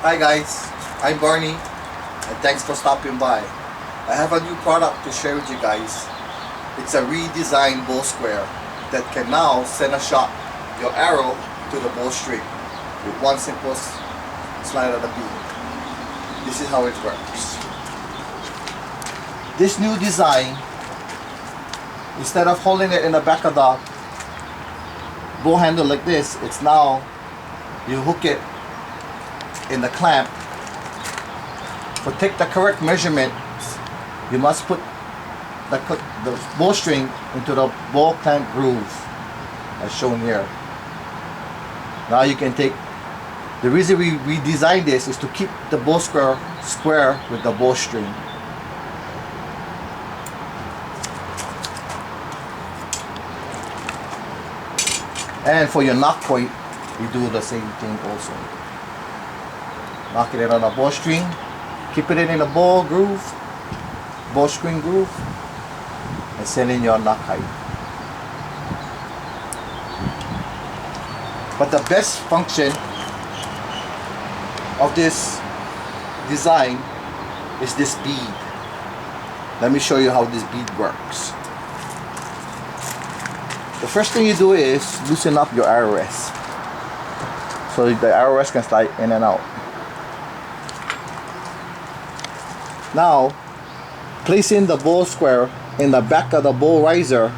Hi guys, I'm Barney and thanks for stopping by. I have a new product to share with you guys. It's a redesigned bow square that can now send a shot, your arrow, to the bowstring with one simple slide of the bead. This is how it works. This new design, instead of holding it in the back of the bow handle like this, it's now you hook it in the clamp. To take the correct measurement, you must put the bowstring into the bow clamp groove as shown here. Now you can take, the reason we designed this is to keep the bow square with the bowstring. And for your knock point, you do the same thing also. Knocking it on the bowstring, keeping it in the bowstring groove, and sending your knock height. But the best function of this design is this bead. Let me show you how this bead works. The first thing you do is loosen up your arrow rest, so the arrow rest can slide in and out. Now, placing the bow square in the back of the bow riser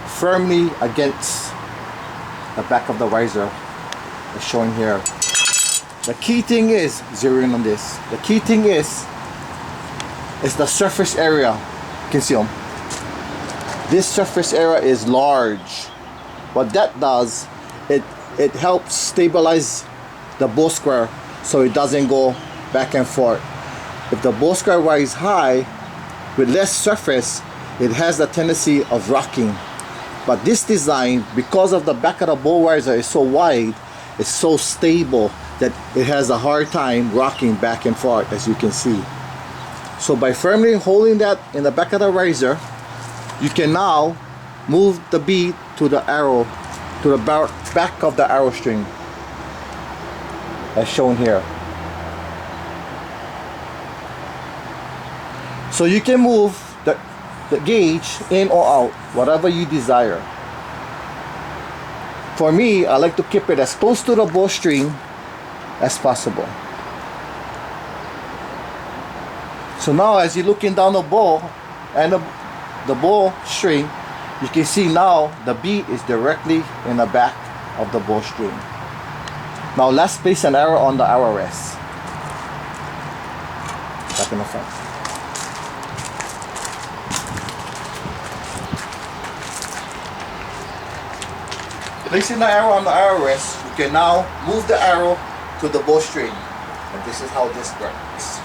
firmly against the back of the riser as shown here. The key thing is, zeroing on this, the key thing is the surface area. You can see them. This surface area is large. What that does, it helps stabilize the bow square so it doesn't go back and forth. If the bow square rises high with less surface, it has the tendency of rocking. But this design, because of the back of the bow riser is so wide, it's so stable that it has a hard time rocking back and forth, as you can see. So by firmly holding that in the back of the riser, you can now move the bead to the arrow, to the back of the arrow string, as shown here. So you can move the gauge in or out, whatever you desire. For me, I like to keep it as close to the bowstring as possible. So now as you're looking down the bow and the bowstring, you can see now the bead is directly in the back of the bowstring. Now let's place an arrow on the arrow rest. Back in the front. Placing the arrow on the arrow rest, you can now move the arrow to the bowstring. And this is how this works.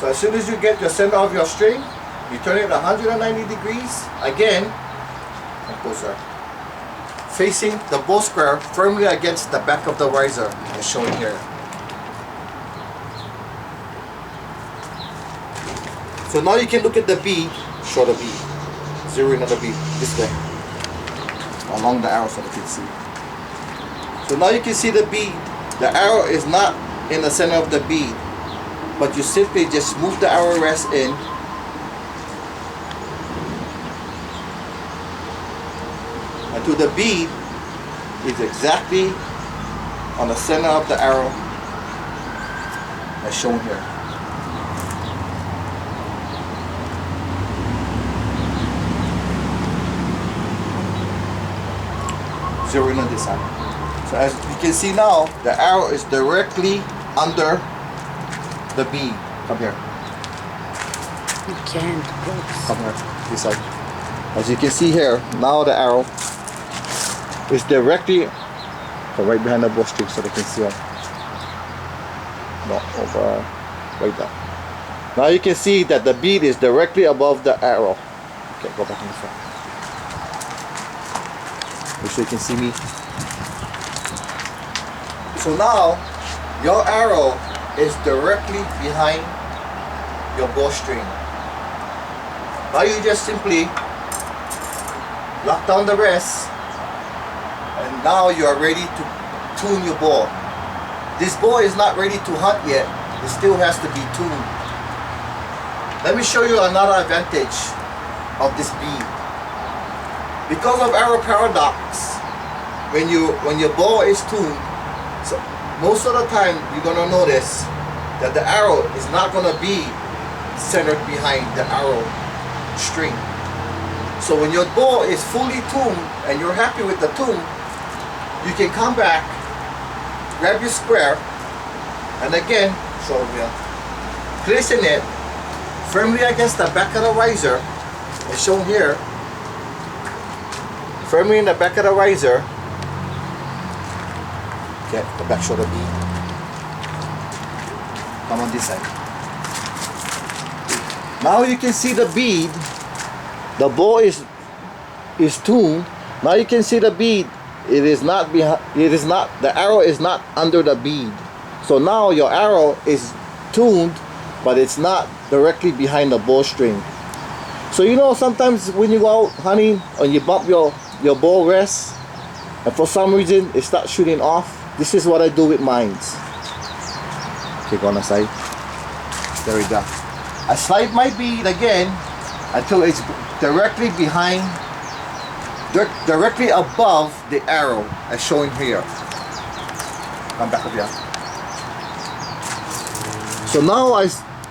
So as soon as you get the center of your string, you turn it 190 degrees, again, and closer, facing the bow square firmly against the back of the riser, as shown here. So now you can look at the bead, show the bead. Zeroing on the bead this way along the arrow so that you can see. So now you can see the bead. The arrow is not in the center of the bead, but you simply just move the arrow rest in until the bead is exactly on the center of the arrow as shown here. Zeroing on this side. So as you can see now, the arrow is directly under the bead. Come here. You can't. Come here. This side. As you can see here, now the arrow is directly right behind the bowstring so they can see it. No, over right there. Now you can see that the bead is directly above the arrow. Okay, go back in the front. So you can see me. So now your arrow is directly behind your bowstring. Now you just simply lock down the rest and now you are ready to tune your bow. This bow is not ready to hunt yet. It still has to be tuned. Let me show you another advantage of this bead. Because of arrow paradox, when your bow is tuned, so most of the time you're gonna notice that the arrow is not gonna be centered behind the arrow string. So when your bow is fully tuned and you're happy with the tune, you can come back, grab your square, and again, show me, placing it firmly against the back of the riser, as shown here, firmly in the back of the riser. Okay, the back shoulder bead. Come on this side. Now you can see the bead. The bow is tuned. Now you can see the bead. It is not behind. It is not. The arrow is not under the bead. So now your arrow is tuned, but it's not directly behind the bowstring. So you know, sometimes when you go out hunting and you bump your bow rest, and for some reason it starts shooting off. This is what I do with mines. Okay, go on the side. There we go. I slide my bead again until it's directly behind, directly above the arrow, as shown here. Come back up here. So now I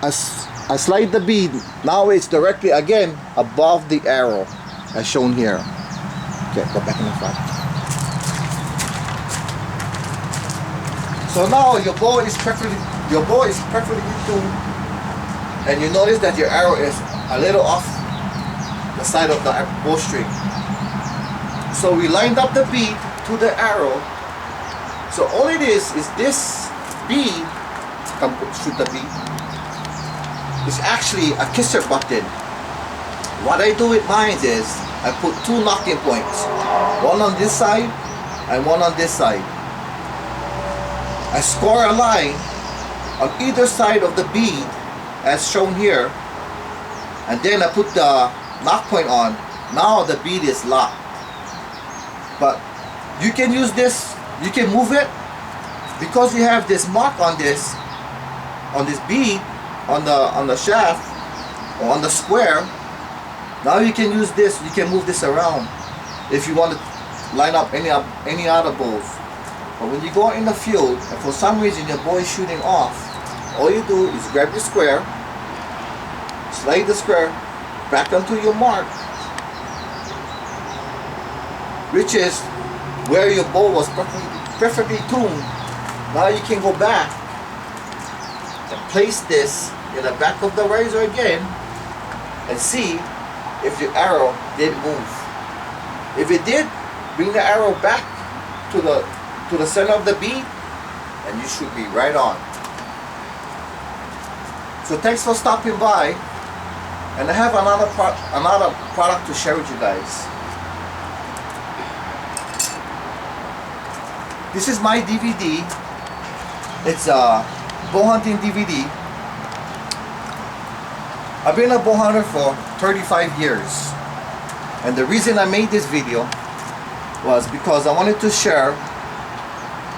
slide the bead. Now it's directly again above the arrow, as shown here. Okay, go back in the front. So now your bow is perfectly tuned, and you notice that your arrow is a little off the side of the bowstring. So we lined up the bead to the arrow. So all it is this bead, shoot the bead, is actually a kisser button. What I do with mine is I put two knocking points, one on this side and one on this side. I score a line on either side of the bead, as shown here, and then I put the knock point on. Now the bead is locked. But you can use this, you can move it, because you have this mark on this bead, on the shaft, or on the square. Now you can use this, you can move this around if you want to line up any other bows. But when you go in the field and for some reason your bow is shooting off, all you do is grab your square, slide the square back onto your mark, which is where your bow was perfectly tuned. Now you can go back and place this in the back of the riser again and see if your arrow did move. If it did, bring the arrow back to the center of the bead, and you should be right on. So thanks for stopping by, and I have another product to share with you guys. This is my DVD. It's a bow hunting DVD. I've been a bow hunter for 35 years, and the reason I made this video was because I wanted to share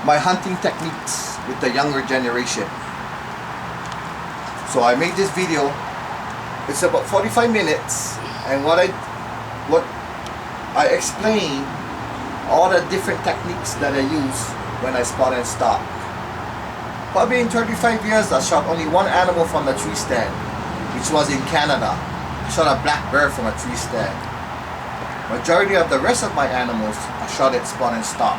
my hunting techniques with the younger generation. So I made this video. It's about 45 minutes, and what I explain all the different techniques that I use when I spot and stalk. Probably in 35 years I shot only one animal from the tree stand, which was in Canada. I shot a black bear from a tree stand. Majority of the rest of my animals I shot at spot and stalk.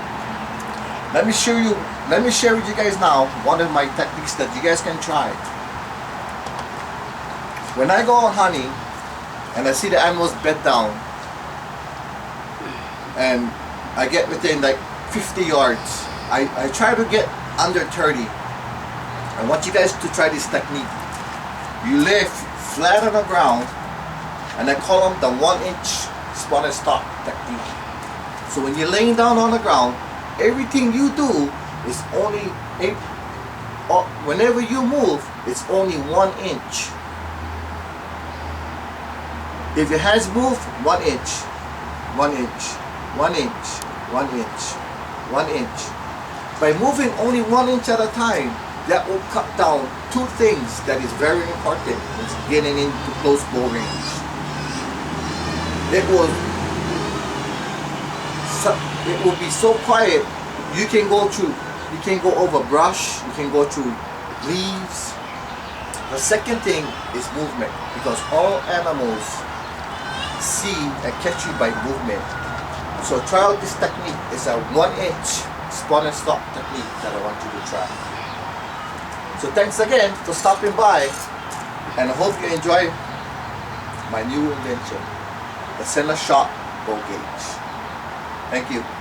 Let me share with you guys now one of my techniques that you guys can try. When I go out hunting and I see the animals bed down and I get within like 50 yards, I try to get under 30. I want you guys to try this technique. You lay flat on the ground, and I call them the 1-inch spot and stalk technique. So when you're laying down on the ground, everything you do is only, whenever you move, it's only 1 inch. If your hands move, 1 inch, 1 inch, 1 inch, 1 inch. 1 inch. By moving only 1 inch at a time, that will cut down two things that is very important when getting into close bow range. It will be so quiet. You can go over brush, you can go through leaves. The second thing is movement, because all animals see and catch you by movement. So try out this technique. It's a 1 inch spot and stop technique that I want you to try. So thanks again for stopping by, and I hope you enjoy my new invention, the center shot bow gauge. Thank you.